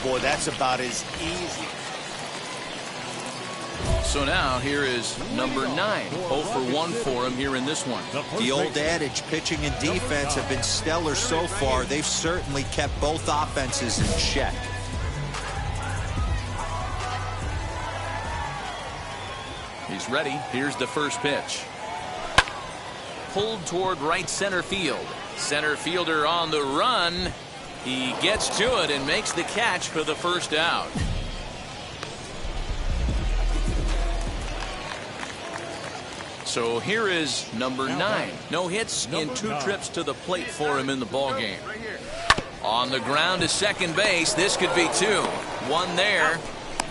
Boy, that's about as easy. So now here is number 9. 0 for 1 for him here in this one. The old adage, pitching and defense have been stellar so far. They've certainly kept both offenses in check. He's ready. Here's the first pitch. Pulled toward right center field. Center fielder on the run. He gets to it and makes the catch for the first out. So here is number 9. No hits in 2 trips to the plate for him in the ballgame. On the ground to second base. This could be 2. 1 there.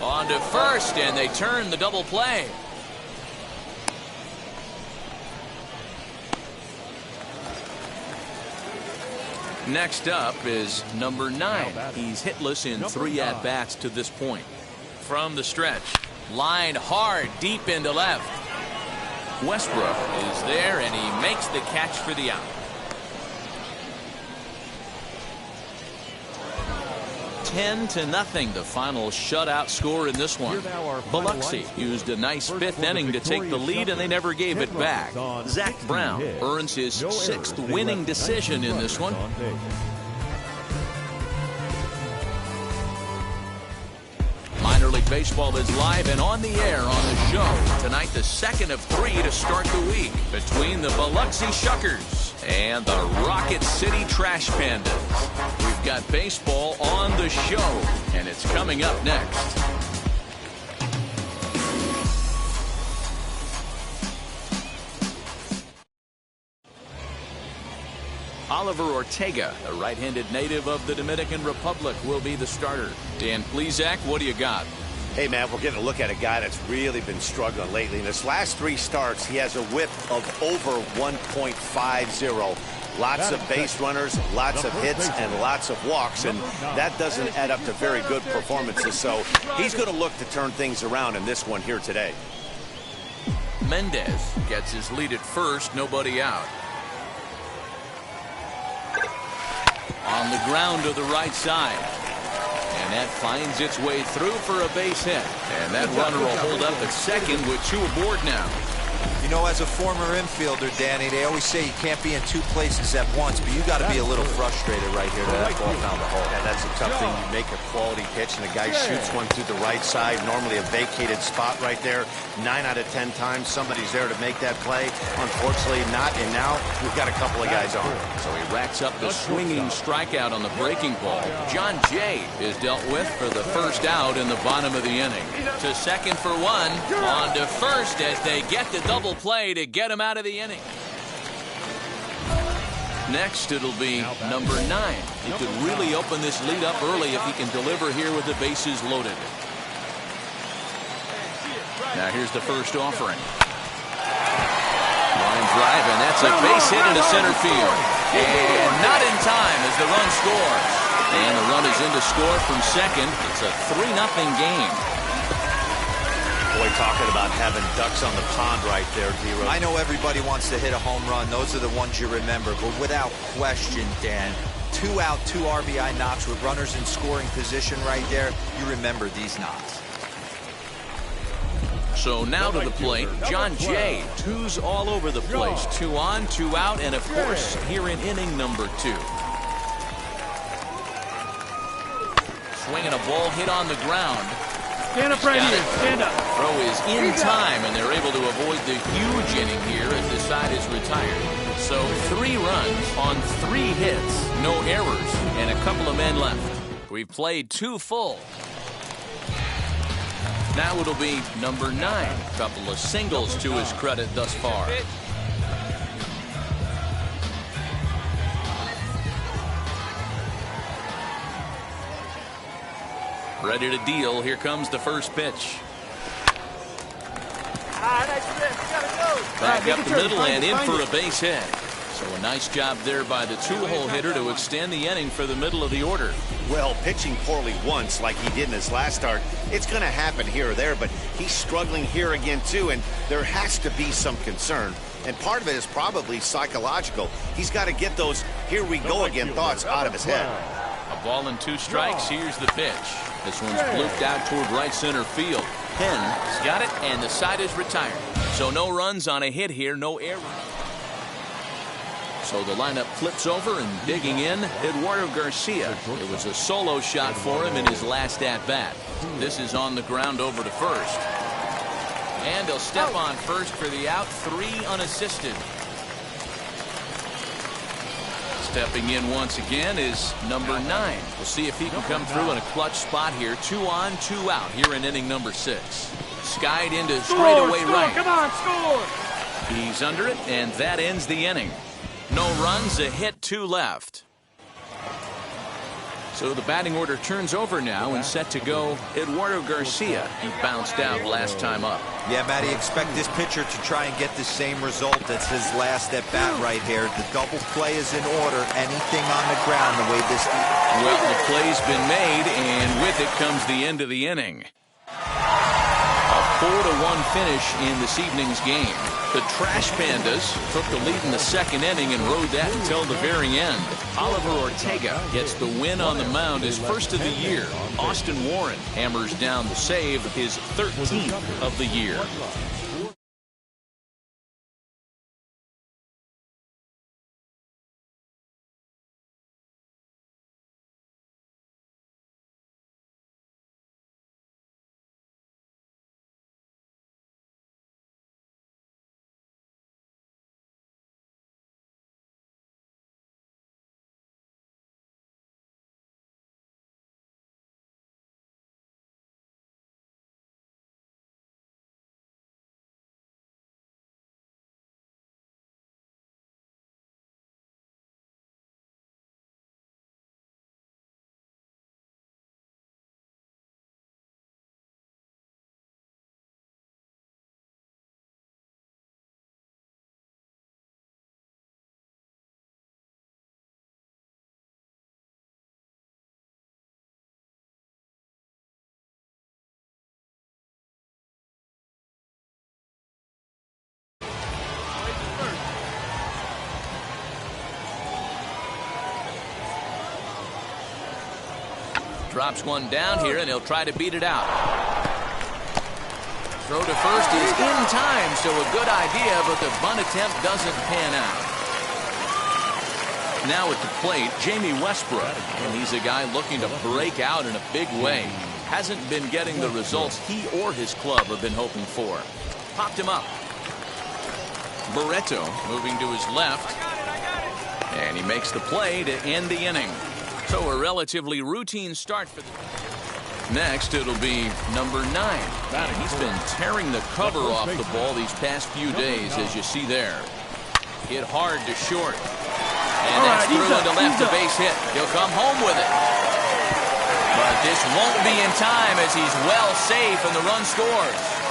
On to first, and they turn the double play. Next up is number 9. He's hitless in 3 at-bats to this point. From the stretch. Line hard deep into left. Westbrook is there, and he makes the catch for the out. (10-0), the final shutout score in this one. Biloxi used a nice 5th inning to take the lead, and they never gave it back. Zach Brown earns his 6th winning decision in this one. Minor League Baseball is live and on the air on the show. Tonight, the 2nd of 3 to start the week between the Biloxi Shuckers and the Rocket City Trash Pandas. We've got baseball on the show, and it's coming up next. Oliver Ortega, a right-handed native of the Dominican Republic, will be the starter. Dan Plesac, what do you got? Hey, man, we're getting a look at a guy that's really been struggling lately. In his last 3 starts, he has a whip of over 1.50. Lots of base runners, lots of hits, and lots of walks, and that doesn't add up to very good performances. So he's going to look to turn things around in this one here today. Mendez gets his lead at first, nobody out. On the ground to the right side. And that finds its way through for a base hit. And that runner will hold up at second with 2 aboard now. You know, as a former infielder, Danny, they always say you can't be in 2 places at once, but you got to be a little frustrated right here that ball found the hole. Yeah, that's a tough thing. You make a quality pitch, and the guy shoots one through the right side, normally a vacated spot right there. 9 out of 10 times, somebody's there to make that play. Unfortunately, not, and now we've got a couple of guys on. So he racks up the swinging strikeout on the breaking ball. John Jay is dealt with for the first out in the bottom of the inning. To second for 1, on to first as they get the double play to get him out of the inning. Next, it'll be number 9. He could really open this lead up early if he can deliver here with the bases loaded. Now here's the first offering. Line drive, and that's a base hit into center field. And not in time as the run scores. And the run is in to score from second. It's a 3-0 game. Boy, talking about having ducks on the pond right there, D-Rose. I know everybody wants to hit a home run. Those are the ones you remember. But without question, Dan, 2 out, 2 RBI knocks with runners in scoring position right there. You remember these knocks. So now to the plate, John Jay. 2s all over the place. 2 on, 2 out, and of course, here in inning number 2. Swinging a ball hit on the ground. Stand up right here. Stand up. Throw is in time, and they're able to avoid the huge inning here as the side is retired. So 3 runs on 3 hits, no errors, and a couple of men left. We've played 2 full. Now it'll be number 9. Couple of singles to his credit thus far. Ready to deal. Here comes the first pitch. Back up the middle and in for a base hit. So a nice job there by the 2-hole hitter to extend the inning for the middle of the order. Well, pitching poorly once like he did in his last start, it's going to happen here or there, but he's struggling here again too, and there has to be some concern. And part of it is probably psychological. He's got to get those here we go again thoughts out of his head. A Ball and 2 strikes. Here's the pitch. This one's blooped out toward right center field. Penn's got it, and the side is retired. So no runs on a hit here, no error. So the lineup flips over, and digging in, Eduardo Garcia. It was a solo shot for him in his last at-bat. This is on the ground over to first. And he'll step on first for the out, 3 unassisted. Stepping in once again is number 9. We'll see if he can come through in a clutch spot here. 2 on, 2 out here in inning number 6. Skied into straightaway right. Come on, score! He's under it, and that ends the inning. No runs, a hit, 2 left. So the batting order turns over now and set to go Eduardo Garcia. He bounced out last time up. Yeah, Matty, expect this pitcher to try and get the same result as his last at bat right here. The double play is in order. Anything on the ground the way this... Well, the play's been made, and with it comes the end of the inning. A 4-1 finish in this evening's game. The Trash Pandas took the lead in the second inning and rode that until the very end. Oliver Ortega gets the win on the mound, his first of the year. Austin Warren hammers down the save, his 13th of the year. Drops one down here, and he'll try to beat it out. Throw to first is in time, so a good idea, but the bunt attempt doesn't pan out. Now at the plate, Jamie Westbrook, and he's a guy looking to break out in a big way. Hasn't been getting the results he or his club have been hoping for. Popped him up. Barreto moving to his left, and he makes the play to end the inning. So a relatively routine start for the... Next, it'll be number 9. And he's been tearing the cover off the ball these past few days, as you see there. Hit hard to short. And that's through into left, a base hit. He'll come home with it. But this won't be in time as he's well safe and the run scores.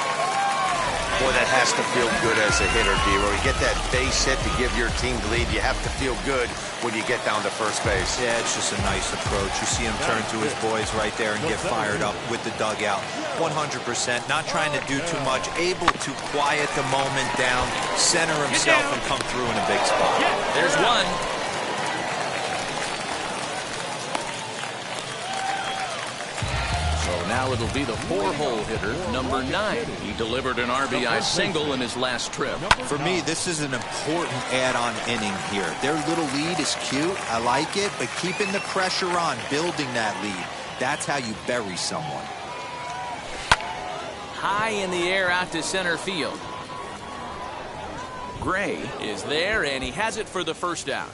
Boy, that has to feel good as a hitter, D. When you get that base hit to give your team the lead, you have to feel good when you get down to first base. Yeah, it's just a nice approach. You see him turn to his boys right there and get fired up with the dugout. 100%, not trying to do too much, able to quiet the moment down, center himself, and come through in a big spot. There's one. Now it'll be the 4-hole hitter, number 9. He delivered an RBI single in his last trip. For me, this is an important add-on inning here. Their little lead is cute. I like it, but keeping the pressure on, building that lead, that's how you bury someone. High in the air out to center field. Gray is there, and he has it for the first out.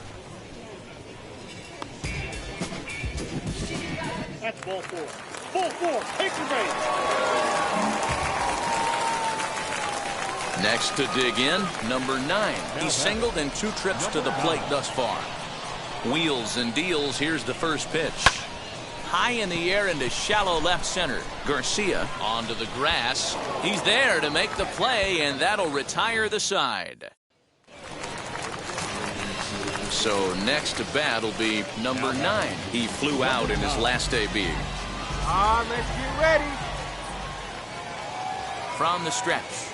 That's ball 4. Ball 4, take the base. Next to dig in, number 9. He's singled in 2 trips to the plate thus far. Wheels and deals. Here's the first pitch. High in the air into shallow left center. Garcia onto the grass. He's there to make the play, and that'll retire the side. So next to bat will be number 9. He flew out in his last AB. Let's get ready. From the stretch.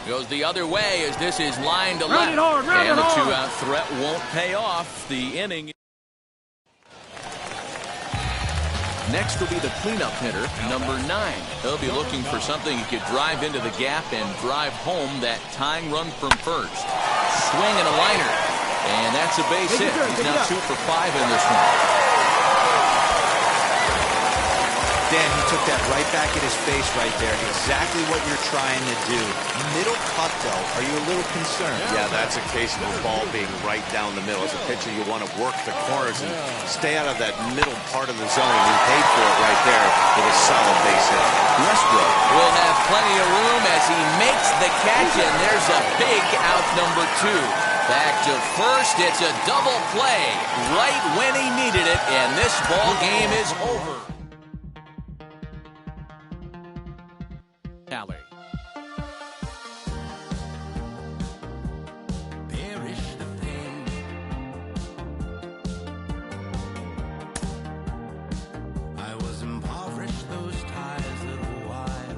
Goes the other way as this is line to left. Round and the hard. 2-out threat won't pay off. The inning. Next will be the cleanup hitter, number 9. He'll be looking for something he could drive into the gap and drive home that tying run from first. Swing and a liner. And that's a base hit. He's now 2 for 5 in this one. Dan, he took that right back at his face right there. Exactly what you're trying to do. Middle cut, though. Are you a little concerned? Yeah, that's a case of the ball being right down the middle. As a pitcher, you want to work the corners and stay out of that middle part of the zone. He paid for it right there with a solid base hit. Westbrook will have plenty of room as he makes the catch, and there's a big out number 2. Back to first. It's a double play right when he needed it, and this ball game is over. Alley. Perish the pain. I was impoverished those ties little while.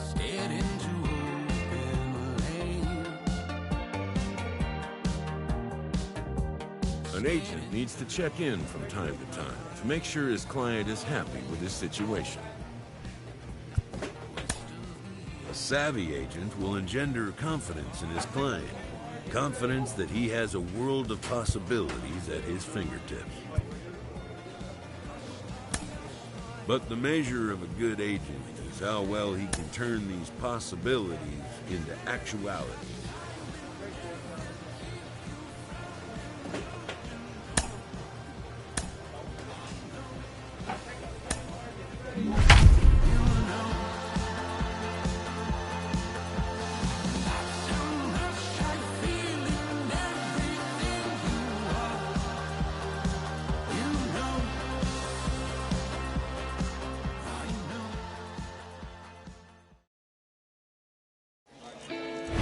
Stared into open lane. An agent needs to check in from time to time to make sure his client is happy with his situation. A savvy agent will engender confidence in his client, confidence that he has a world of possibilities at his fingertips. But the measure of a good agent is how well he can turn these possibilities into actuality.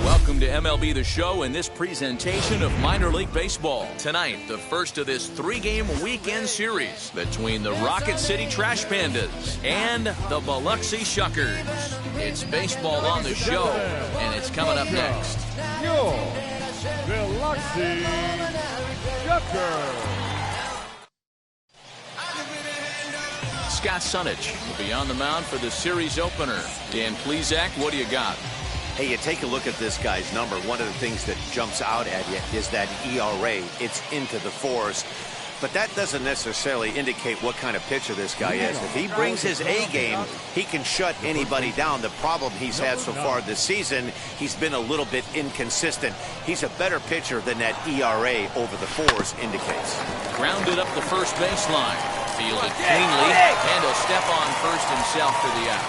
Welcome to MLB The Show and this presentation of minor league baseball. Tonight, the first of this 3-game weekend series between the Rocket City Trash Pandas and the Biloxi Shuckers. It's baseball on the show, and it's coming up next. Your Biloxi Shuckers. Scott Sunich will be on the mound for the series opener. Dan Plesac, what do you got? Hey, you take a look at this guy's number. One of the things that jumps out at you is that ERA. It's into the 4s. But that doesn't necessarily indicate what kind of pitcher this guy is. If he brings his A game, he can shut anybody down. The problem he's had so far this season, he's been a little bit inconsistent. He's a better pitcher than that ERA over the 4s indicates. Grounded up the first baseline. Fielded cleanly, and he'll step on first himself for the out.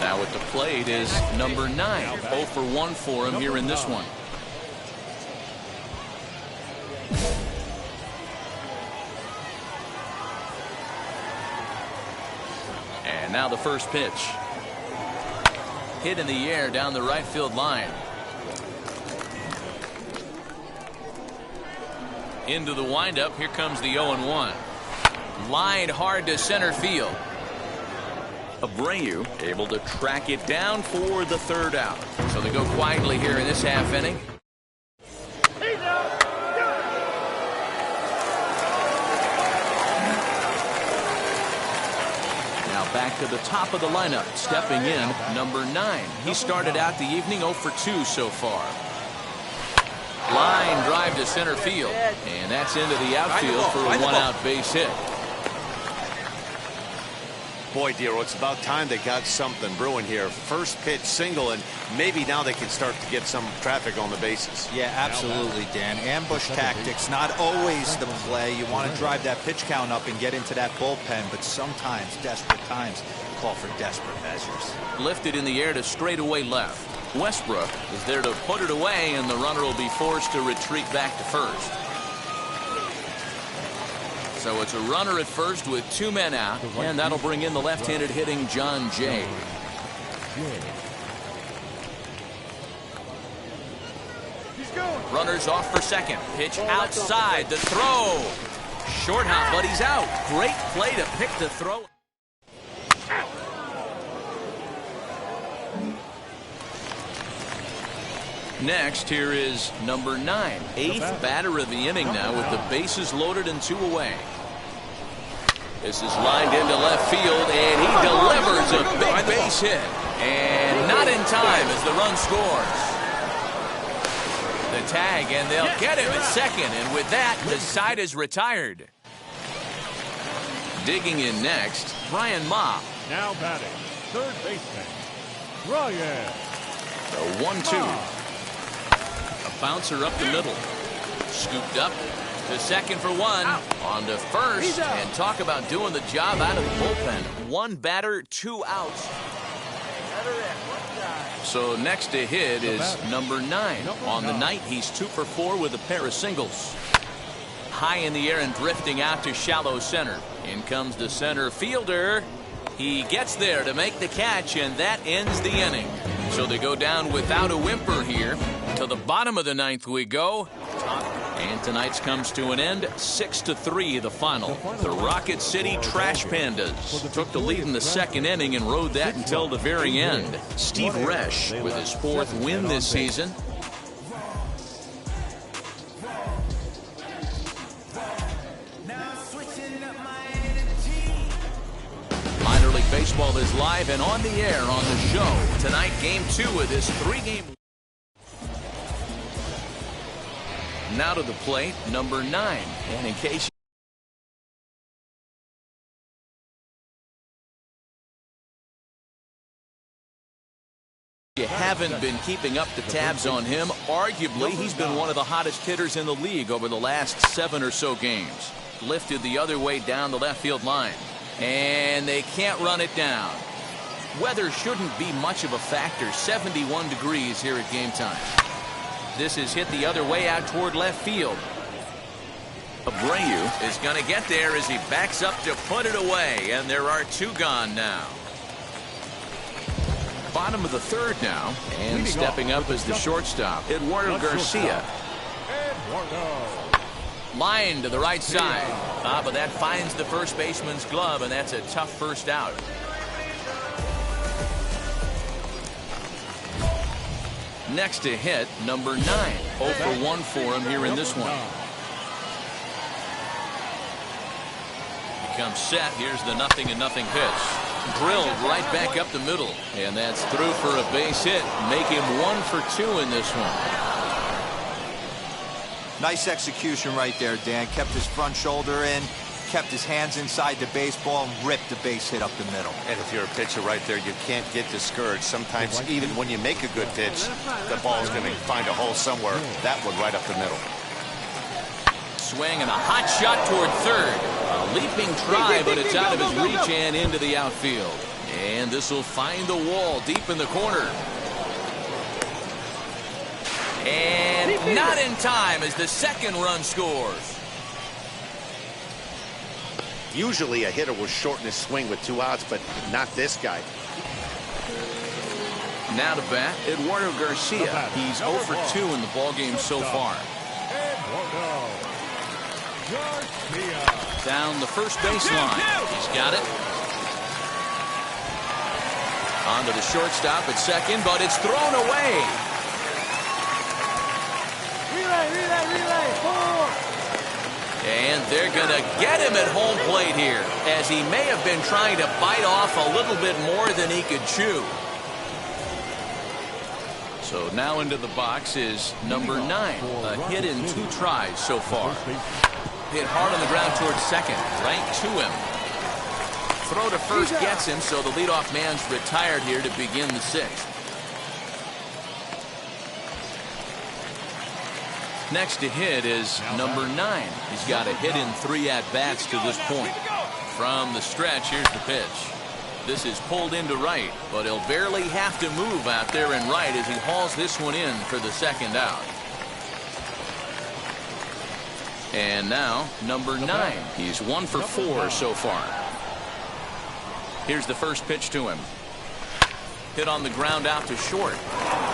Now at the plate is number 9. 0 for 1 for him here in this one. And now the first pitch. Hit in the air down the right field line. Into the windup. Here comes the 0-1. Line hard to center field. Abreu able to track it down for the 3rd out. So they go quietly here in this half inning. Now back to the top of the lineup. Stepping in, number 9. He started out the evening 0 for 2 so far. Line drive to center field. And that's into the outfield for a 1-out base hit. Boy, Dero, it's about time they got something brewing here. First pitch single, and maybe now they can start to get some traffic on the bases. Yeah, absolutely, Dan. Ambush tactics, not always the play. You want to drive that pitch count up and get into that bullpen, but sometimes, desperate times, call for desperate measures. Lifted in the air to straightaway left. Westbrook is there to put it away, and the runner will be forced to retreat back to first. So it's a runner at first with 2 men out, and that'll bring in the left-handed hitting John Jay. Runners off for second. Pitch outside. The throw. Short hop, but he's out. Great play to pick the throw. next, here is number 9. 8th batter of the inning now with the bases loaded and 2 away. This is lined into left field, and he delivers a big base hit. And not in time as the run scores. The tag, and they'll get him at second. And with that, the side is retired. Digging in next, Brian Ma. Now batting, third baseman, Brian. The 1-2. A bouncer up the middle. Scooped up to second for 1. On to first. And talk about doing the job out of the bullpen. 1 batter, 2 outs. So next to hit is number 9. On the night, he's 2 for 4 with a pair of singles. High in the air and drifting out to shallow center. In comes the center fielder. He gets there to make the catch, and that ends the inning. So they go down without a whimper here. To the bottom of the 9th we go. And tonight's comes to an end. 6-3 the final. The Rocket City Trash Pandas took the lead in the 2nd inning and rode that until the very end. Steve Resch with his 4th win this season. Minor League Baseball is live and on the air on the show. Tonight, Game 2 of this 3-game. Now to the plate, number 9. And in case you haven't been keeping up the tabs on him, arguably he's been one of the hottest hitters in the league over the last 7 or so games. Lifted the other way down the left field line. And they can't run it down. Weather shouldn't be much of a factor. 71 degrees here at game time. This is hit the other way out toward left field. Abreu is going to get there as he backs up to put it away. And there are 2 gone now. Bottom of the 3rd now. And stepping up as the shortstop, Eduardo Garcia. Line to the right side. But that finds the first baseman's glove, and that's a tough first out. Next to hit, number 9. 0 for 1 for him here in this one. Becomes set. Here's the 0-0 pitch. Drilled right back up the middle. And that's through for a base hit. Make him 1 for 2 in this one. Nice execution right there, Dan. Kept his front shoulder in, kept his hands inside the baseball, and ripped the base hit up the middle. And if you're a pitcher right there, you can't get discouraged. Sometimes even when you make a good pitch, the ball's going to find a hole somewhere. That one right up the middle. Swing and a hot shot toward third. A leaping try, but it's out of his reach and into the outfield. And this will find the wall deep in the corner. And not in time as the 2nd run scores. Usually a hitter will shorten his swing with 2 outs, but not this guy. Now to bat, Eduardo Garcia. He's 0 for 2 in the ballgame so far. Down the first baseline. He's got it. On to the shortstop at second, but it's thrown away. Relay, 4. And they're going to get him at home plate here, as he may have been trying to bite off a little bit more than he could chew. So now into the box is number 9. A hit in 2 tries so far. Hit hard on the ground towards second. Right to him. Throw to first gets him, so the leadoff man's retired here to begin the 6th. Next to hit is number 9. He's got a hit in 3 at-bats to this point. From the stretch, here's the pitch. This is pulled into right, but he'll barely have to move out there in right as he hauls this one in for the 2nd out. And now, number 9. He's 1 for 4 so far. Here's the first pitch to him. Hit on the ground out to short.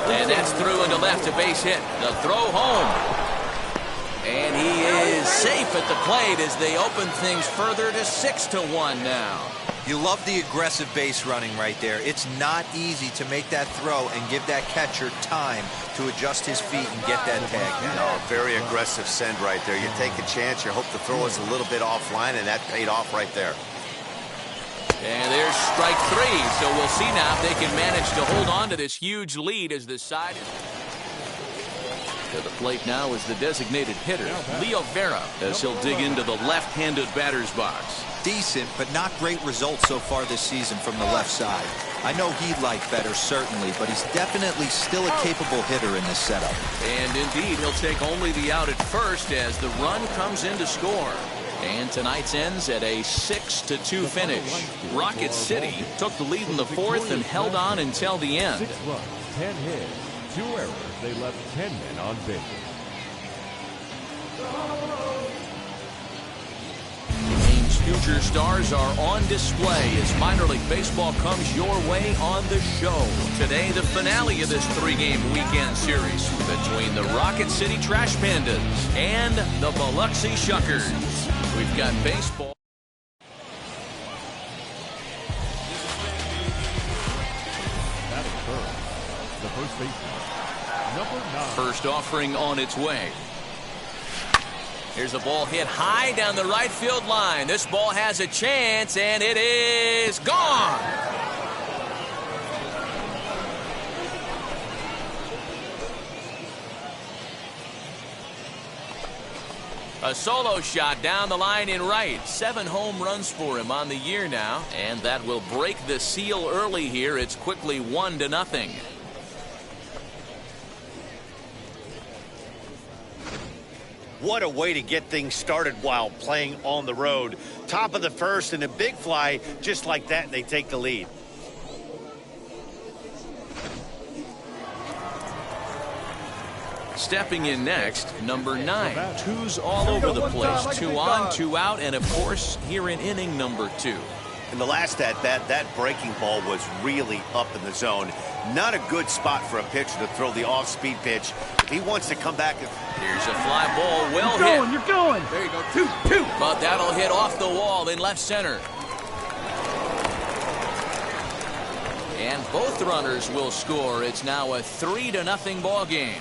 And that's through into left, a base hit. The throw home. And he is safe at the plate as they open things further to 6-1 now. You love the aggressive base running right there. It's not easy to make that throw and give that catcher time to adjust his feet and get that tag. No, very aggressive send right there. You take a chance, you hope the throw is a little bit offline, and that paid off right there. And there's strike 3, so we'll see now if they can manage to hold on to this huge lead as the side is... To the plate now is the designated hitter, Leo Vera, as he'll dig into the left-handed batter's box. Decent, but not great results so far this season from the left side. I know he'd like better, certainly, but he's definitely still a capable hitter in this setup. And indeed, he'll take only the out at first as the run comes in to score. And tonight's ends at a 6-2 finish. Rocket City took the lead in the fourth and held on until the end. 6 runs, 10 hits, 2 errors. They left 10 men on base. Future stars are on display as minor league baseball comes your way on the show. Today, the finale of this 3-game weekend series between the Rocket City Trash Pandas and the Biloxi Shuckers. We've got baseball. Batting first, the first baseman, number 9. First offering on its way. Here's a ball hit high down the right field line. This ball has a chance, and it is gone. A solo shot down the line in right. 7 home runs for him on the year now, and that will break the seal early here. It's quickly 1-0. What a way to get things started while playing on the road. Top of the first and a big fly, just like that, and they take the lead. Stepping in next, number 9. 2's all over the place. 2 on, 2 out, and of course, here in inning number 2. In the last at-bat, that breaking ball was really up in the zone. Not a good spot for a pitcher to throw the off-speed pitch. If he wants to come back... Here's a fly ball, well hit. You're going. There you go, 2-2. But that'll hit off the wall in left center. And both runners will score. It's now a 3-0 ball game.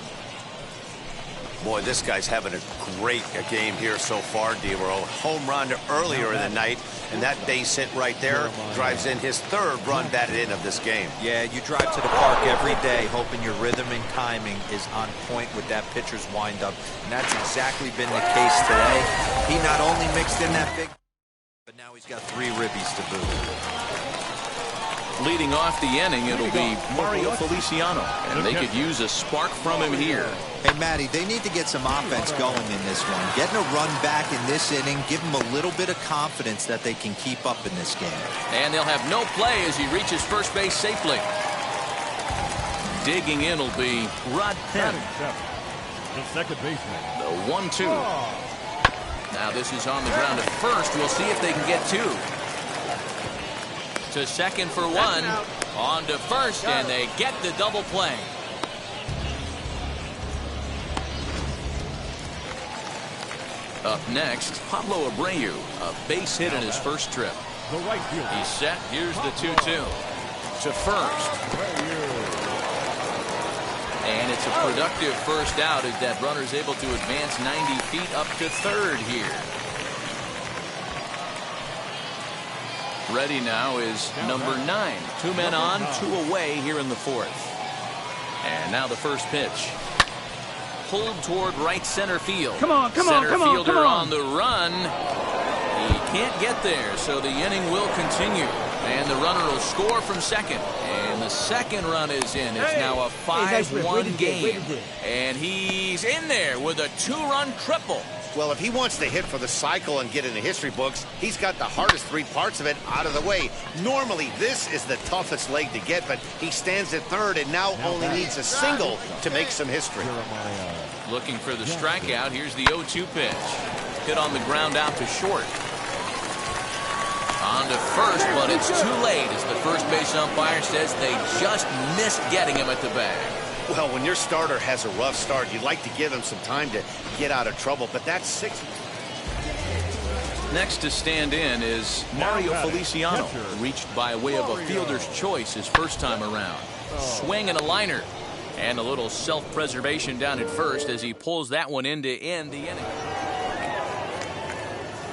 Boy, this guy's having a great game here so far, D-Roll. Home run earlier in the night, and that base hit right there drives in his 3rd run batted in of this game. Yeah, you drive to the park every day hoping your rhythm and timing is on point with that pitcher's windup, and that's exactly been the case today. He not only mixed in that big, but now he's got 3 ribbies to boot. Leading off the inning, it'll be Mario Feliciano, and they could use a spark from him here. Hey, Matty, they need to get some offense going in this one. Getting a run back in this inning, give them a little bit of confidence that they can keep up in this game. And they'll have no play as he reaches first base safely. Digging in will be Rod Penn. The second baseman. The 1-2. Now this is on the ground at first. We'll see if they can get 2. To second for 1. On to first, and they get the double play. Up next, Pablo Abreu, a base hit in his first trip. The right fielder. He's set. Here's the 2-2. To first. And it's a productive first out as that runner's able to advance 90 feet up to third here. Ready now is number 9. 2 men on, 2 away here in the 4th. And now the first pitch. Pulled toward right center field. Center fielder on the run. He can't get there, so the inning will continue. And the runner will score from second. And the second run is in. It's now a 5-1 game. And he's in there with a 2-run triple. Well, if he wants to hit for the cycle and get in the history books, he's got the hardest 3 parts of it out of the way. Normally, this is the toughest leg to get, but he stands at third and now only needs a single to make some history. Looking for the strikeout. Here's the 0-2 pitch. Hit on the ground out to short. On to first, but it's too late as the first base umpire says they just missed getting him at the bag. Well, when your starter has a rough start, you'd like to give him some time to get out of trouble, but that's 6. Next to stand in is Mario Feliciano, reached by way of a fielder's choice his first time around. Swing and a liner, and a little self-preservation down at first as he pulls that one in to end the inning.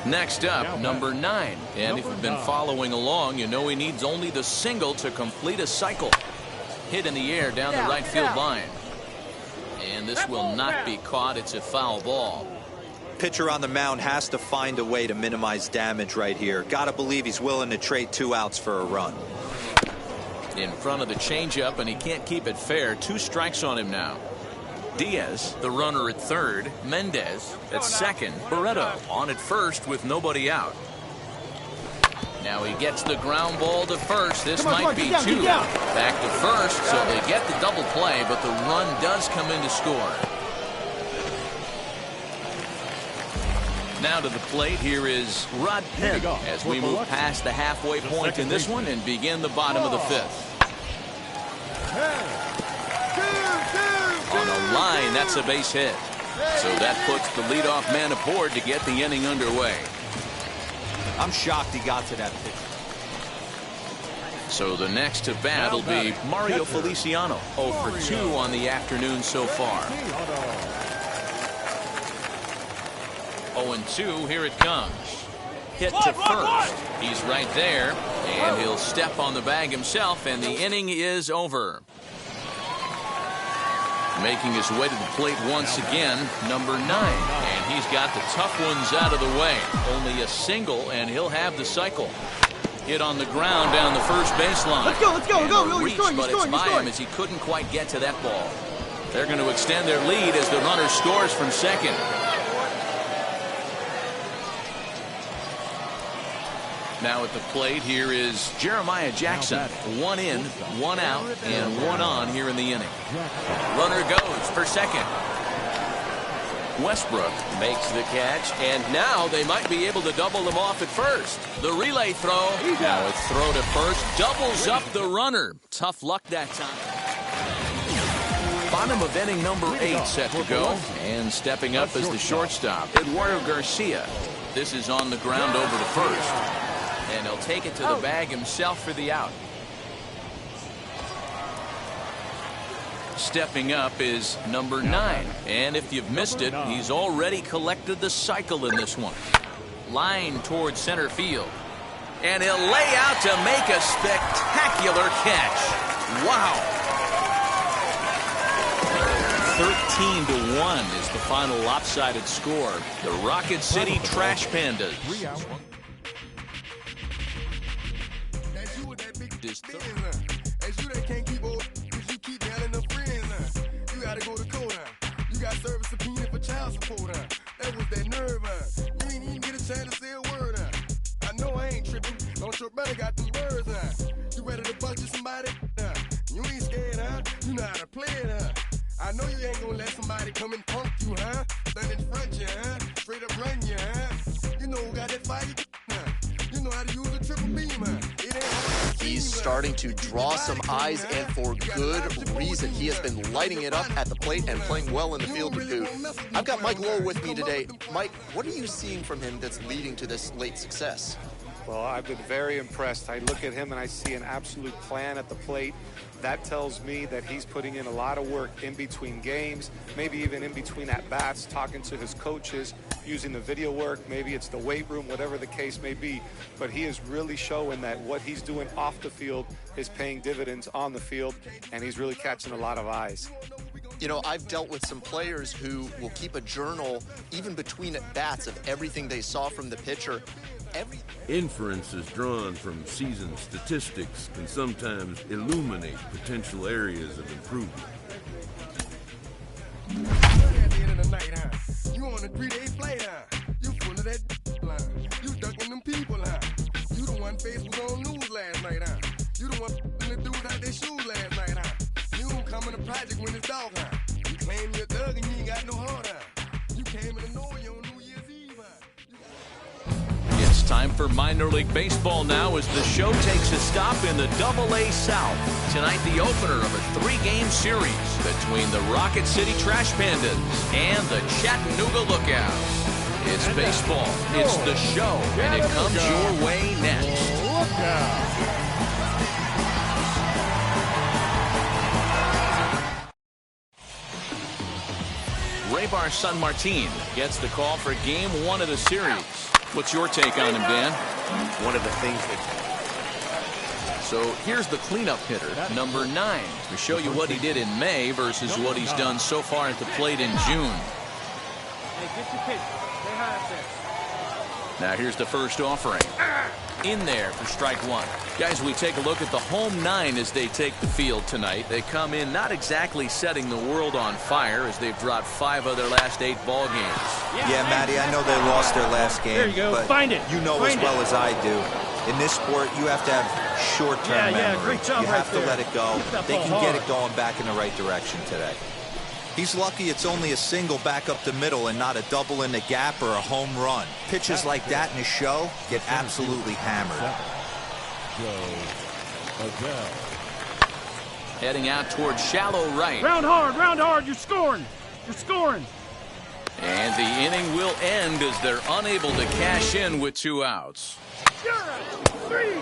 Next up, number 9, and if you've been following along, you know he needs only the single to complete a cycle. Hit in the air down the right field line, and this will not be caught. It's a foul ball. Pitcher on the mound has to find a way to minimize damage right here. Gotta believe he's willing to trade 2 outs for a run. In front of the changeup, and he can't keep it fair. 2 strikes on him now. Diaz, the runner at third. Mendez at second. Barreto on at first with nobody out. Now he gets the ground ball to first. This might be 2. Back to first, so they get the double play, but the run does come in to score. Now to the plate, here is Rod Penn as we move past the halfway point in this one and begin the bottom of the 5th. On a line, that's a base hit. So that puts the leadoff man aboard to get the inning underway. I'm shocked he got to that pitch. So the next to bat will be Mario Feliciano, 0 for 2 on the afternoon so far. 0-2, here it comes. Hit to first. He's right there, and he'll step on the bag himself, and the inning is over. Making his way to the plate once again, number 9, and he's got the tough ones out of the way. Only a single, and he'll have the cycle. Hit on the ground down the first baseline. Let's go, let's go, and go. Reach, but it's by him as he couldn't quite get to that ball. They're going to extend their lead as the runner scores from second. Now at the plate, here is Jeremiah Jackson. 1 in, 1 out, and 1 on here in the inning. Runner goes for second. Westbrook makes the catch, and now they might be able to double them off at first. The relay throw. Now it's throw to first. Doubles up the runner. Tough luck that time. Bottom of inning number 8 set to go. And stepping up is the shortstop, Eduardo Garcia. This is on the ground over to first. And he'll take it to the bag himself for the out. Stepping up is number 9. And if you've missed it, he's already collected the cycle in this one. Line towards center field. And he'll lay out to make a spectacular catch. Wow. 13-1 is the final lopsided score. The Rocket City Trash Pandas. As you that can't keep old, cause you keep yelling the friends, you gotta go to court, you got service subpoena for child support, that was that nerve, you ain't even get a chance to say a word, I know I ain't tripping, don't your brother got them birds, you ready to bust you somebody, you ain't scared, you know how to play it, I know you ain't gonna let somebody come and punk you, stand in front you, straight up run you, you know who got that fire, you know how to use a triple beam, He's starting to draw some eyes, and for good reason. He has been lighting it up at the plate and playing well in the field with Boot. I've got Mike Lowell with me today. Mike, what are you seeing from him that's leading to this late success? Well, I've been very impressed. I look at him and I see an absolute plan at the plate. That tells me that he's putting in a lot of work in between games, maybe even in between at-bats, talking to his coaches, using the video work, maybe it's the weight room, whatever the case may be. But he is really showing that what he's doing off the field is paying dividends on the field, and he's really catching a lot of eyes. You know, I've dealt with some players who will keep a journal, even between at-bats, of everything they saw from the pitcher. Inferences drawn from season statistics can sometimes illuminate potential areas of improvement. At the end of the night, you on a 3-day flight, you full of that line. You ducking them people, you the one Facebook on news last night, you the one the dudes out their shoes last night, you don't come in a project when it's dog, you claim you're a thug and you ain't got no heart, you came in the know you on New Year's Eve, It's time for minor league baseball now as the show takes a stop in the Double-A South. Tonight, the opener of a 3-game series between the Rocket City Trash Pandas and the Chattanooga Lookouts. It's baseball, it's the show, and it comes your way next. Raybar San Martin gets the call for game 1 of the series. What's your take on him, Dan? One of the things that... So here's the cleanup hitter, number 9, to show you what he did in May versus what he's done so far at the plate in June. Hey, get your pitch. Stay high up there. Now here's the first offering. In there for strike 1. Guys, we take a look at the home 9 as they take the field tonight. They come in not exactly setting the world on fire as they've dropped 5 of their last 8 ball games. Yeah, Matty, I know they lost their last game. There you go. But Find it. You know as well as I do. In this sport, you have to have short-term memory. Great job you have to let it go. They can get it going back in the right direction today. He's lucky it's only a single back up the middle and not a double in the gap or a home run. Pitches like that in a show get absolutely hammered. Heading out towards shallow right. Round hard, you're scoring. You're scoring. And the inning will end as they're unable to cash in with 2 outs. You're a 3.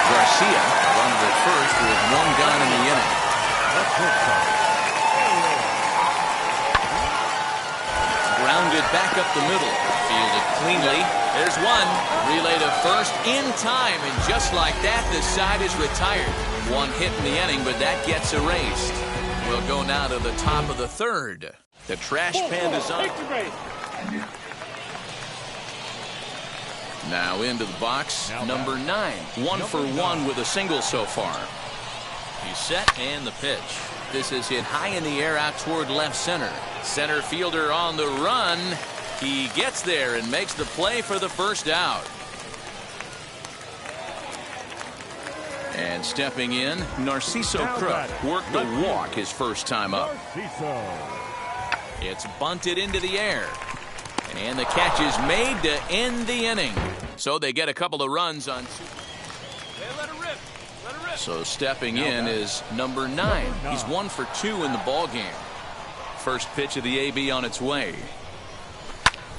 Garcia runs at first with 1 gone in the inning. Grounded back up the middle. Fielded cleanly. There's 1. Relay to first in time. And just like that, the side is retired. 1 hit in the inning, but that gets erased. We'll go now to the top of the 3rd. The Trash Pandas on. Now into the box, number 9. 1 for 1 with a single so far. He's set and the pitch. This is hit high in the air out toward left center. Center fielder on the run. He gets there and makes the play for the first out. And stepping in, Narciso Crook worked the walk his first time up. It's bunted into the air. And the catch is made to end the inning. So they get a couple of runs on 2. Let it rip. So stepping in is number 9. He's 1 for 2 in the ball game. First pitch of the AB on its way.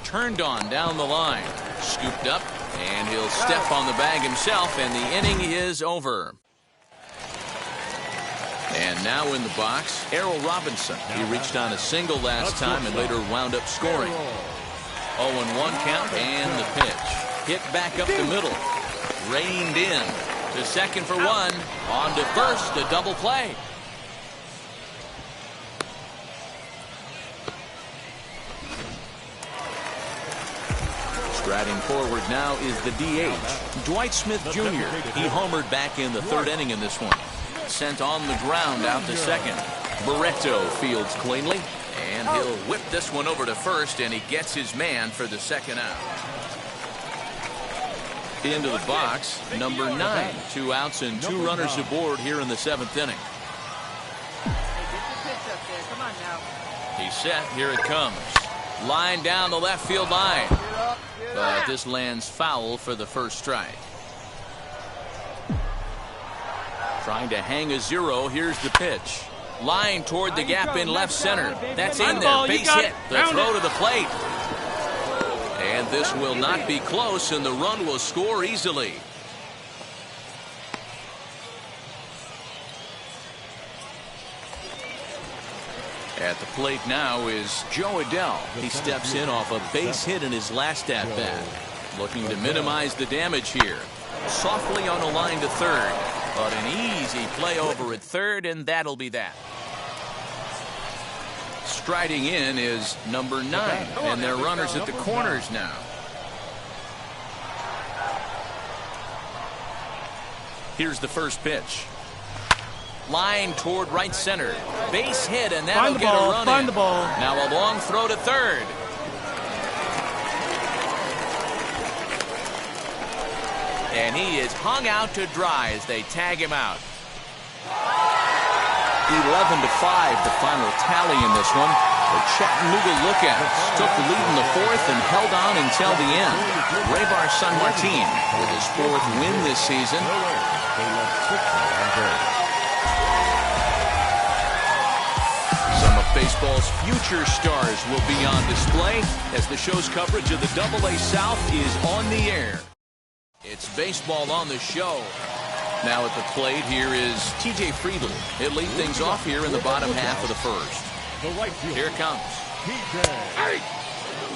Turned on down the line. Scooped up, and he'll step on the bag himself, and the inning is over. And now in the box, Errol Robinson. He reached on a single last time and later wound up scoring. 0-1 count and the pitch. Hit back up the middle. Reined in. To second for 1. On to first, a double play. Striding forward now is the DH, Dwight Smith Jr. He homered back in the 3rd inning in this one. Sent on the ground out to second. Barreto fields cleanly. And he'll whip this one over to first, and he gets his man for the 2nd out. Into the box, number 9. 2 outs and 2 runners aboard here in the 7th inning. Come on now. He's set. Here it comes. Line down the left field line. But this lands foul for the first strike. Trying to hang a 0. Here's the pitch. Line toward the gap in left center. That's in there. Base hit. The throw to the plate. And this will not be close, and the run will score easily. At the plate now is Joe Adell. He steps in off a base hit in his last at-bat. Looking to minimize the damage here. Softly on a line to 3rd. But an easy play over at 3rd, and that'll be that. Striding in is number 9, and they're runners at the corners now. Here's the first pitch. Line toward right center. Base hit, and that'll get a run in. Find the ball. Now a long throw to 3rd. And he is hung out to dry as they tag him out. 11-5, the final tally in this one. The Chattanooga Lookouts took the lead in the fourth and held on until the end. Raybar San Martin with his fourth win this season. Some of baseball's future stars will be on display as the show's coverage of the AA South is on the air. It's baseball on the show. Now at the plate, here is T.J. Friedl. He'll lead things off here in the bottom half of the first. Here it comes.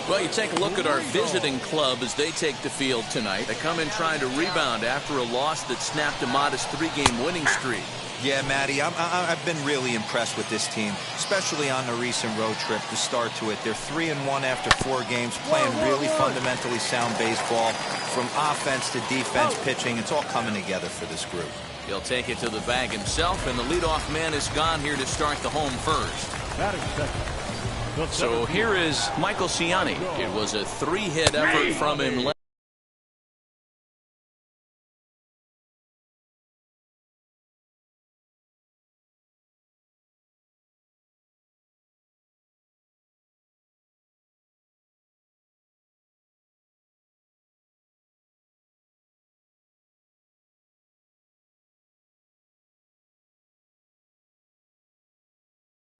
Well, you take a look at our visiting club as they take the field tonight. They come in trying to rebound after a loss that snapped a modest 3-game winning streak. Yeah, Matty, I've been really impressed with this team, especially on the recent road trip to start to it. They're 3-1 after 4 games, playing really fundamentally sound baseball from offense to defense, pitching. It's all coming together for this group. He'll take it to the bag himself, and the leadoff man is gone here to start the home first. So here is Michael Ciani. It was a 3-hit effort from him.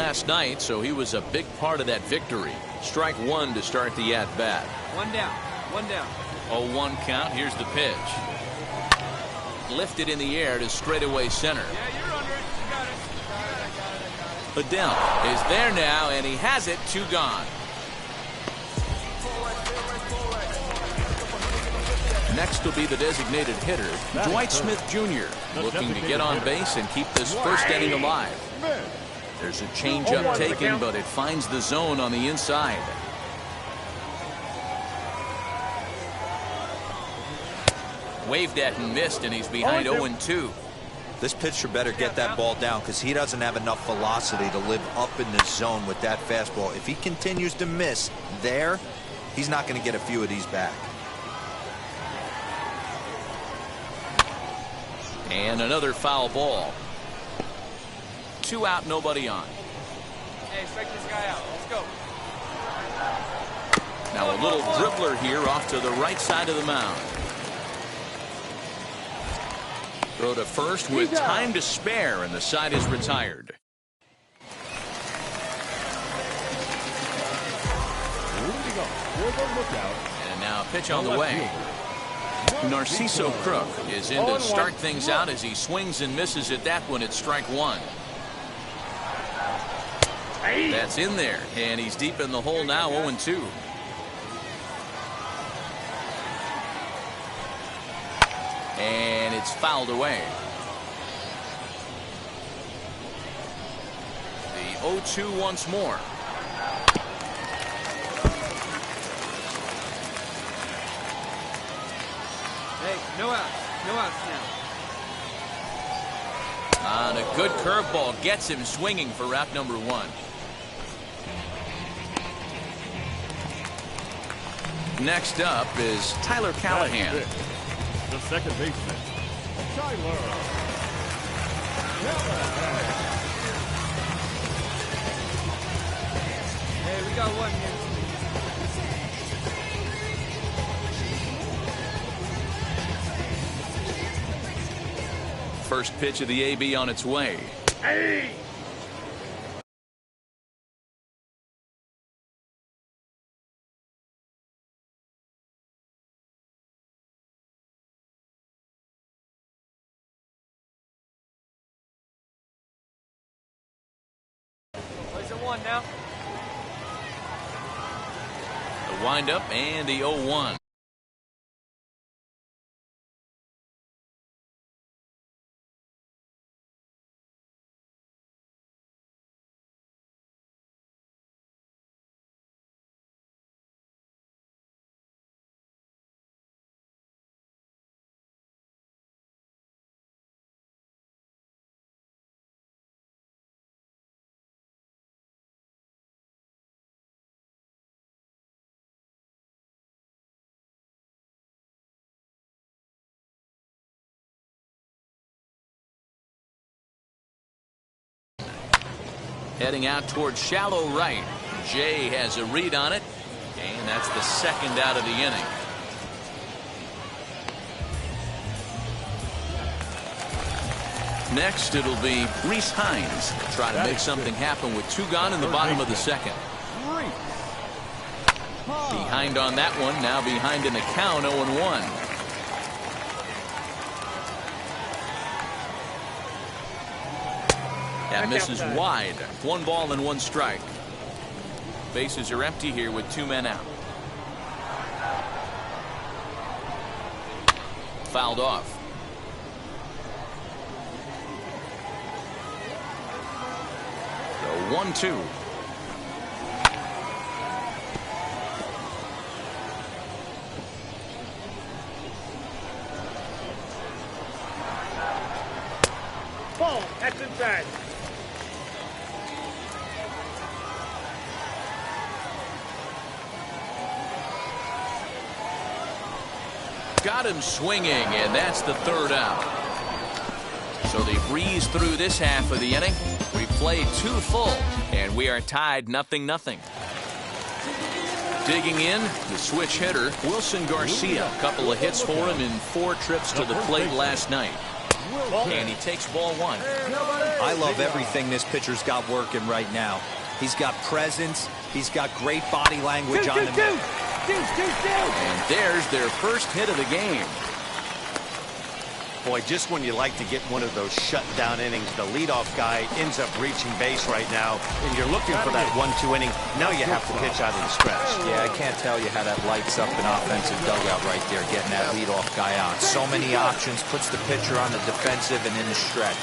Last night, so he was a big part of that victory. Strike one to start the at-bat. One down. 0-1 count. Here's the pitch. Lifted in the air to straightaway center. Yeah, you're under it. You got it. Adele is there now, and he has it. 2 gone. Next will be the designated hitter, Dwight Smith Jr., looking to get on base and keep this first inning alive. There's a changeup taken, but it finds the zone on the inside. Waved at and missed, and he's behind 0-2. This pitcher better get that ball down because he doesn't have enough velocity to live up in the zone with that fastball. If he continues to miss there, he's not going to get a few of these back. And another foul ball. 2 out, nobody on. Hey, strike this guy out. Let's go. Now a little dribbler here off to the right side of the mound. Throw to first with time to spare, and the side is retired. And now a pitch on the way. Narciso Crook is in to start things out as he swings and misses at that one at strike one. That's in there, and he's deep in the hole now, 0-2. And it's fouled away. The 0-2 once more. Hey, no outs. No outs now. And a good curveball gets him swinging for out number 1. Next up is Tyler Callahan. The second baseman, Tyler Callahan. Hey, we got one here. First pitch of the AB on its way. Hey! Place at 1 now. The windup and the 0-1. Heading out towards shallow right. Jay has a read on it, and that's the second out of the inning. Next, it'll be Reese Hines. Try to make something happen with 2 gone in the bottom of the second. Behind on that one, now behind in the count, 0-1. That misses wide. 1 ball and 1 strike. Bases are empty here with 2 men out. Fouled off. The 1-2. Ball, that's inside. Got him swinging, and that's the 3rd out. So they breeze through this half of the inning. We played 2 full, and we are tied 0-0. Digging in, the switch hitter, Wilson Garcia. A couple of hits for him in 4 trips to the plate last night. And he takes ball 1. I love everything this pitcher's got working right now. He's got presence. He's got great body language on him. And there's their first hit of the game. Boy, just when you like to get one of those shutdown innings, the leadoff guy ends up reaching base right now, and you're looking for that 1-2 inning. Now you have to pitch out of the stretch. Yeah, I can't tell you how that lights up an offensive dugout right there, getting that leadoff guy on. So many options, puts the pitcher on the defensive and in the stretch.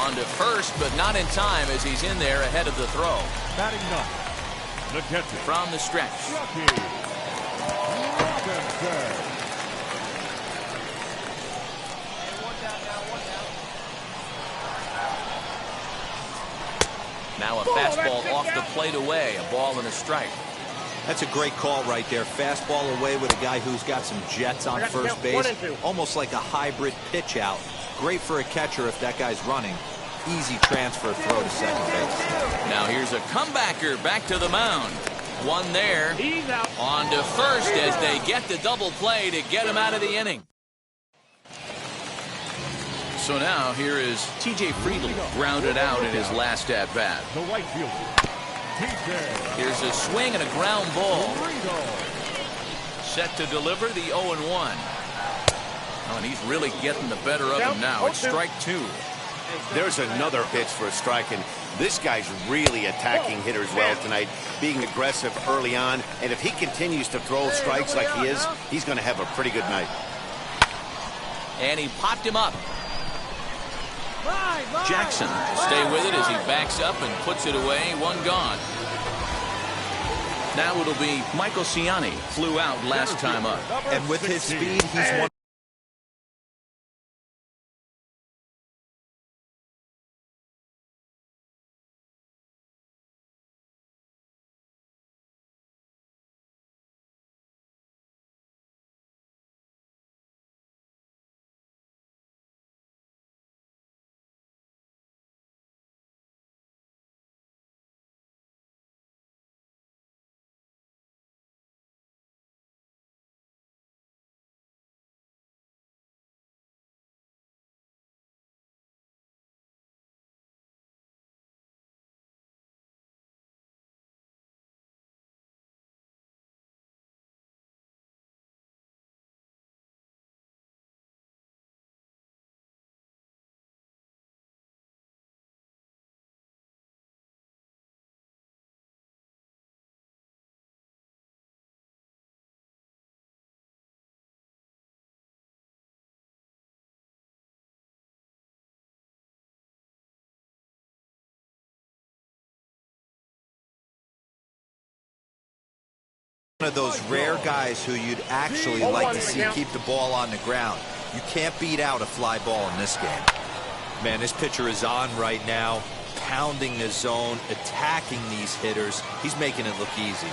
On to first, but not in time as he's in there ahead of the throw. Batting 9. The catcher. From the stretch. Now a fastball off the plate away. A ball and a strike. That's a great call right there. Fastball away with a guy who's got some jets on first base. Almost like a hybrid pitch out. Great for a catcher if that guy's running. Easy transfer throw to second base. Now here's a comebacker back to the mound. One there. He's out. On to first as they get the double play to get him out of the inning. So now here is T.J. Friedl, grounded out in his last at-bat. The right fielder. Here's a swing and a ground ball. Set to deliver the 0-1. Oh, and he's really getting the better of him now. It's strike 2. There's another pitch for a strike, and this guy's really attacking hitters well tonight, being aggressive early on, and if he continues to throw strikes like he is, he's going to have a pretty good night. And he popped him up. Jackson to stay with it as he backs up and puts it away. 1 gone. Now it'll be Michael Ciani. Flew out last time up. And with his speed, he's one. One of those rare guys who you'd actually like to see keep the ball on the ground. You can't beat out a fly ball in this game. Man, this pitcher is on right now, pounding the zone, attacking these hitters. He's making it look easy.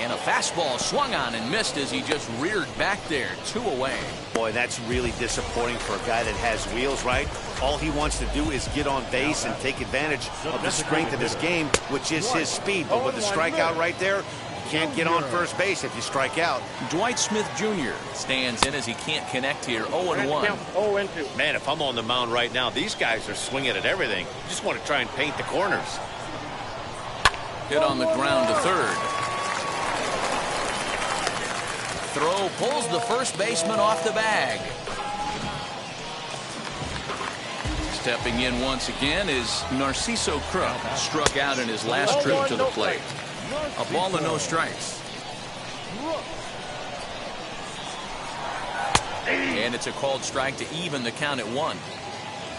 And a fastball swung on and missed as he just reared back there. 2 away. Boy, that's really disappointing for a guy that has wheels, right? All he wants to do is get on base and take advantage of the strength of his game, which is his speed. But with the strikeout right there, you can't get on first base if you strike out. Dwight Smith Jr. stands in as he can't connect here. 0-1. Man, if I'm on the mound right now, these guys are swinging at everything. You just want to try and paint the corners. Hit on the ground to third. Throw pulls the first baseman off the bag. Stepping in once again is Narciso Crook. Struck out in his last trip to the plate. A ball and no strikes. And it's a called strike to even the count at 1.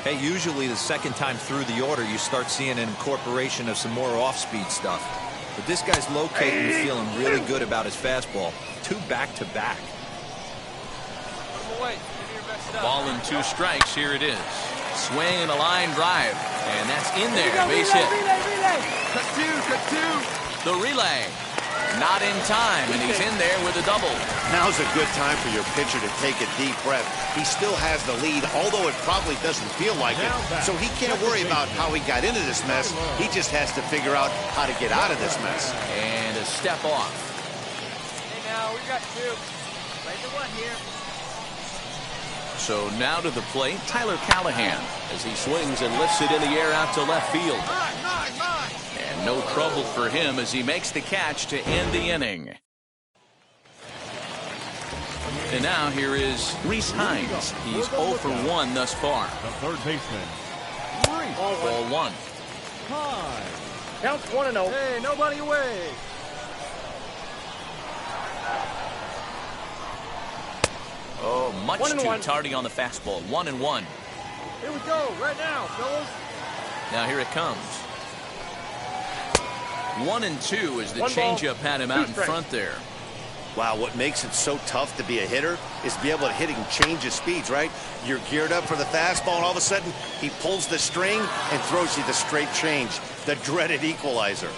Hey, usually the second time through the order, you start seeing an incorporation of some more off-speed stuff. But this guy's locating and feeling really good about his fastball. 2 back-to-back. Ball and 2 strikes. Here it is. Swing and a line drive. And that's in there. Base hit. Cut 2. The relay. Not in time, and he's in there with a double. Now's a good time for your pitcher to take a deep breath. He still has the lead, although it probably doesn't feel like it. So he can't worry about how he got into this mess. He just has to figure out how to get out of this mess. And a step off. Hey, now, we got 2. Right to 1 here. So now to the plate, Tyler Callahan, as he swings and lifts it in the air out to left field. And no trouble for him as he makes the catch to end the inning. And now here is Reese Hines. He's 0 for 1 thus far. The third baseman, Ball 1. Counts 1-0. Hey, nobody away. Oh, much too 1-1. tardy on the fastball. 1-1. Here we go, right now, fellas. Now here it comes. 1-2 as the changeup had him out in front there. Wow, what makes it so tough to be a hitter is to be able to hit and change his speeds, right? You're geared up for the fastball, and all of a sudden, he pulls the string and throws you the straight change, the dreaded equalizer.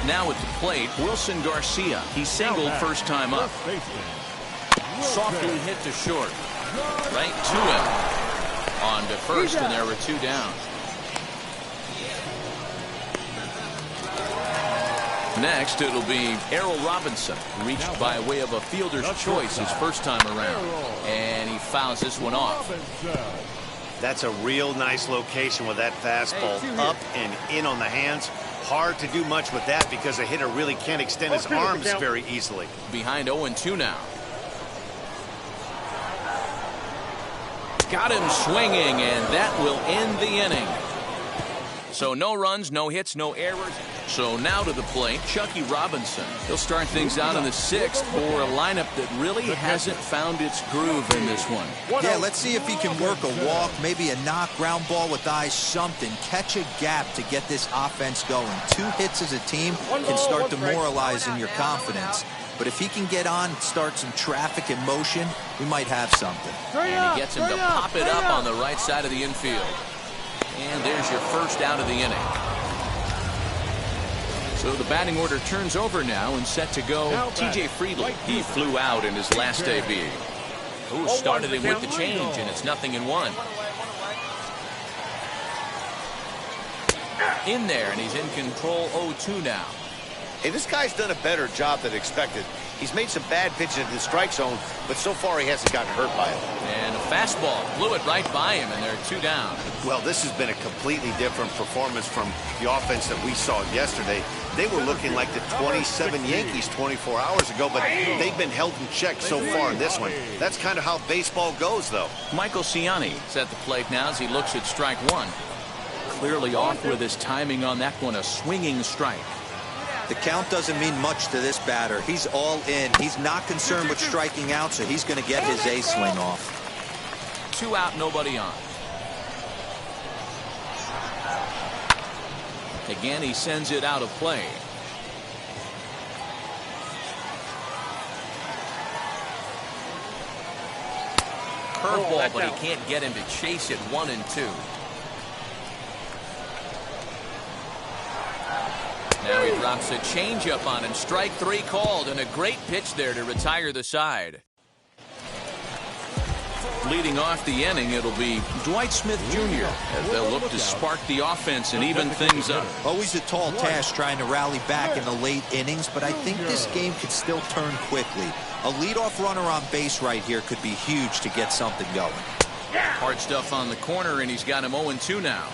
Now at the plate, Wilson Garcia. He singled first time up. Softly hit to short. Right to him. On to first, and there were 2 down. Next, it'll be Errol Robinson, reached by way of a fielder's choice his first time around. And he fouls this one off. That's a real nice location with that fastball up and in on the hands. Hard to do much with that because a hitter really can't extend his arms very easily. Behind 0-2 now. Got him swinging, and that will end the inning. So no runs, no hits, no errors. So now to the plate, Chucky Robinson. He'll start things out in the 6th for a lineup that really hasn't found its groove in this one. Yeah, let's see if he can work a walk, maybe a knock, ground ball with eyes, something. Catch a gap to get this offense going. 2 hits as a team can start demoralizing your confidence. But if he can get on, start some traffic in motion, we might have something. And he gets him to pop it up on the right side of the infield. And there's your first out of the inning. So the batting order turns over now and set to go. TJ Friedl. He flew out in his last AB. Ooh, started him with the change, and it's 0-1. In there, and he's in control. 0-2 now. Hey, this guy's done a better job than expected. He's made some bad pitches in the strike zone, but so far he hasn't gotten hurt by it. And a fastball blew it right by him, and there are 2 down. Well, this has been a completely different performance from the offense that we saw yesterday. They were looking like the 27 Yankees 24 hours ago, but they've been held in check so far in this one. That's kind of how baseball goes, though. Michael Ciani is at the plate now as he looks at strike 1. Clearly off with his timing on that one, a swinging strike. The count doesn't mean much to this batter. He's all in. He's not concerned with striking out, so he's going to get his A swing off. 2 out, nobody on. Again, he sends it out of play. Curveball, but he can't get him to chase it. 1-2. Drops a changeup on him. Strike 3 called, and a great pitch there to retire the side. Leading off the inning, it'll be Dwight Smith Jr. as they'll look to spark the offense and even things up. Always a tall task trying to rally back in the late innings, but I think this game could still turn quickly. A leadoff runner on base right here could be huge to get something going. Hard stuff on the corner, and he's got him 0-2 now.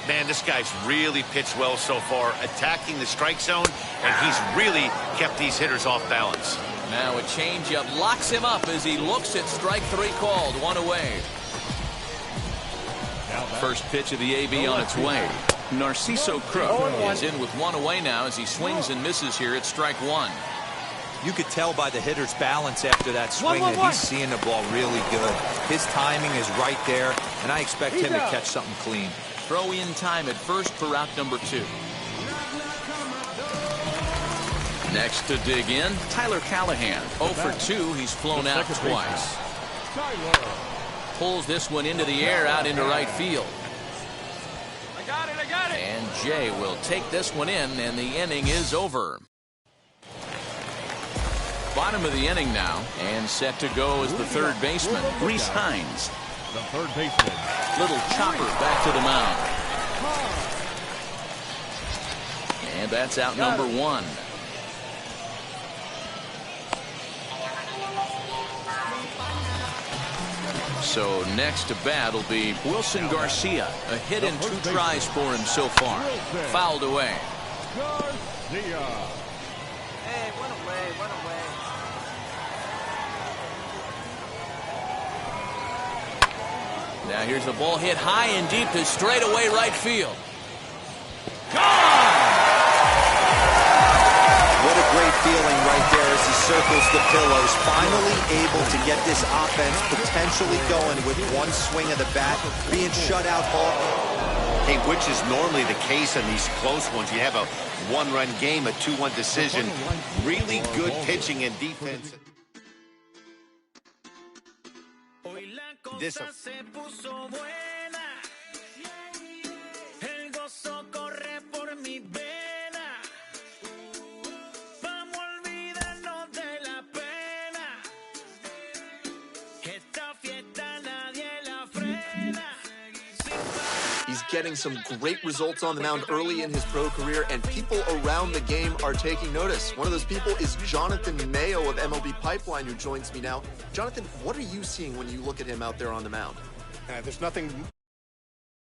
Man, this guy's really pitched well so far, attacking the strike zone, and he's really kept these hitters off balance. Now a changeup locks him up as he looks at strike 3 called, 1 away. First pitch of the AB on its way. Narciso Crook is in with 1 away now as he swings and misses here at strike 1. You could tell by the hitter's balance after that swing that he's seeing the ball really good. His timing is right there, and I expect him to catch something clean. Throw in time at first for out number 2. Next to dig in, Tyler Callahan. 0 for 2. He's flown out twice. Pulls this one into the air out into right field. I got it. And Jay will take this one in, and the inning is over. Bottom of the inning now, and set to go is the third baseman, Reese Hines. The third baseman. Little chopper back to the mound. And that's out number 1. So next to bat will be Wilson Garcia. A hit and 2 tries for him so far. Fouled away. Garcia. Hey, one away. Now here's a ball hit high and deep to straightaway right field. Gone! What a great feeling right there as he circles the pillows. Finally able to get this offense potentially going with one swing of the bat, being shut out hard. Hey, which is normally the case in these close ones. You have a 1-run game, a 2-1 decision. Really good pitching and defense. This He's getting some great results on the mound early in his pro career, and people around the game are taking notice. One of those people is Jonathan Mayo of MLB Pipeline, who joins me now. Jonathan, what are you seeing when you look at him out there on the mound? There's nothing